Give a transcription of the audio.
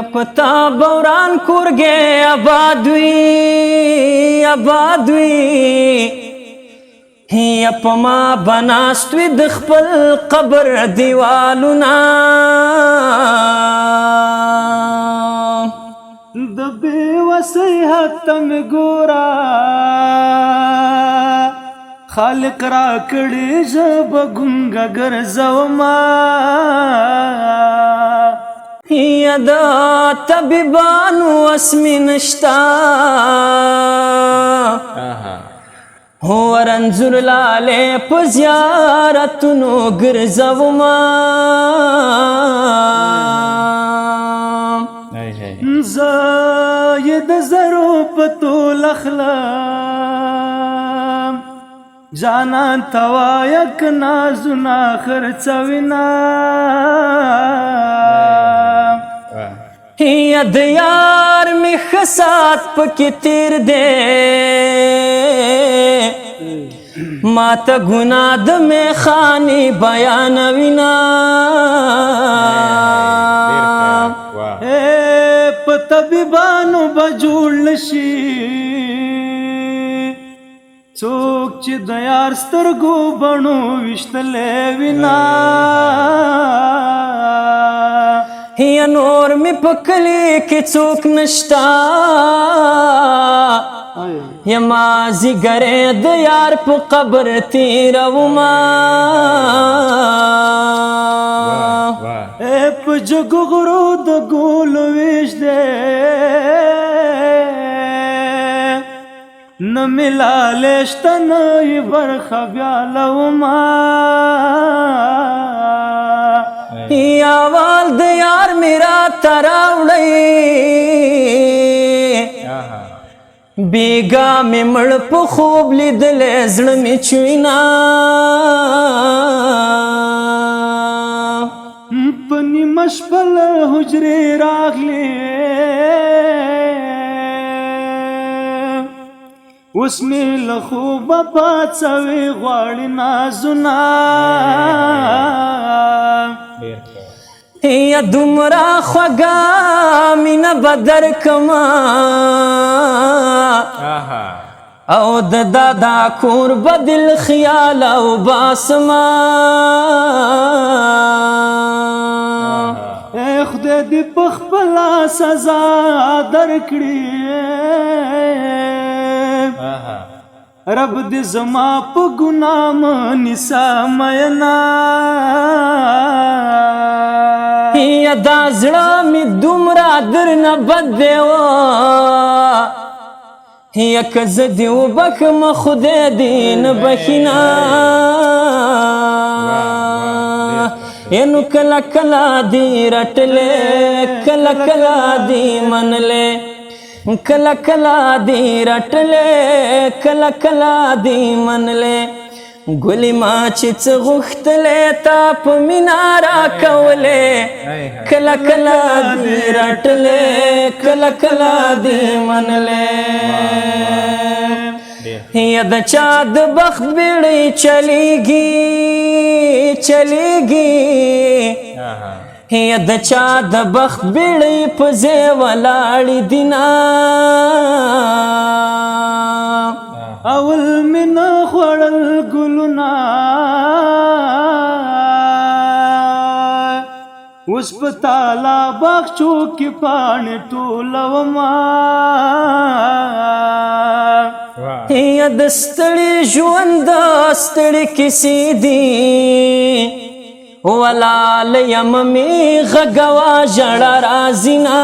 پتا بوران کورګې آباد وي هي په ما بناست وي د خپل قبر دیوالونه د بېوسۍ حته مې ګوره خالق را کړې ژبه ګونګه ګرځومه یا د طبیبانو اسمې نشته هو رنځور لالې په زیارتونو ګرځومه زه یې د زرو په تول اخلم جانان ته وایه که نازونه خرڅوینه یا د یار می خسات پکې تیر دی ما ته ګناه د میخانې بیانوینه په طبیبانو به جوړ نشي څوک چې د یار سترګو بڼو ویشتلی وینا یا نور می په کلي کې څوک نشته یا مازدیګرې د یار په قبر تېرومه په جګو غرو د ګولو ویش دی نه مې لالې شته نه یې برخه بیالومه یا وال د یار میرا تراوړی بیګا مې مړ په خوب لیدلی زړه مې چوینه په نیمه شپه له حجرې راغلې اوس مې له خوبه پاڅوي غواړي نازونه یا دومره خوږه مینه به درکمه او د دادا کور به دل خیال او باسمه خدای دې په خپله سزا درکړي رب دې زما په ګناه منیسه مینا یا دا زړه مې دومره درنه بد دی یا که زه دې وبخمه خدای دې نه بخینه یا نو کله کله دې رټلې کله کله دې منلې کله کله دې رټلې کله کله دې منلې ګلې ما چې څه غوښتلې تا په مینا راکولې کله کله دې رټلې کله کله دې منلې یا د چا د بخت بیړۍ چلیږي یا د چا د بخت بیړۍ په ځای ولاړې دینه اول مې نه خوړل ګلونه اوس په تالا باغچو کې پاڼې ټولومه یا د ستړي ژوند ستړي کیسې دي ولاله یم مې غږوه ژړه راځي نه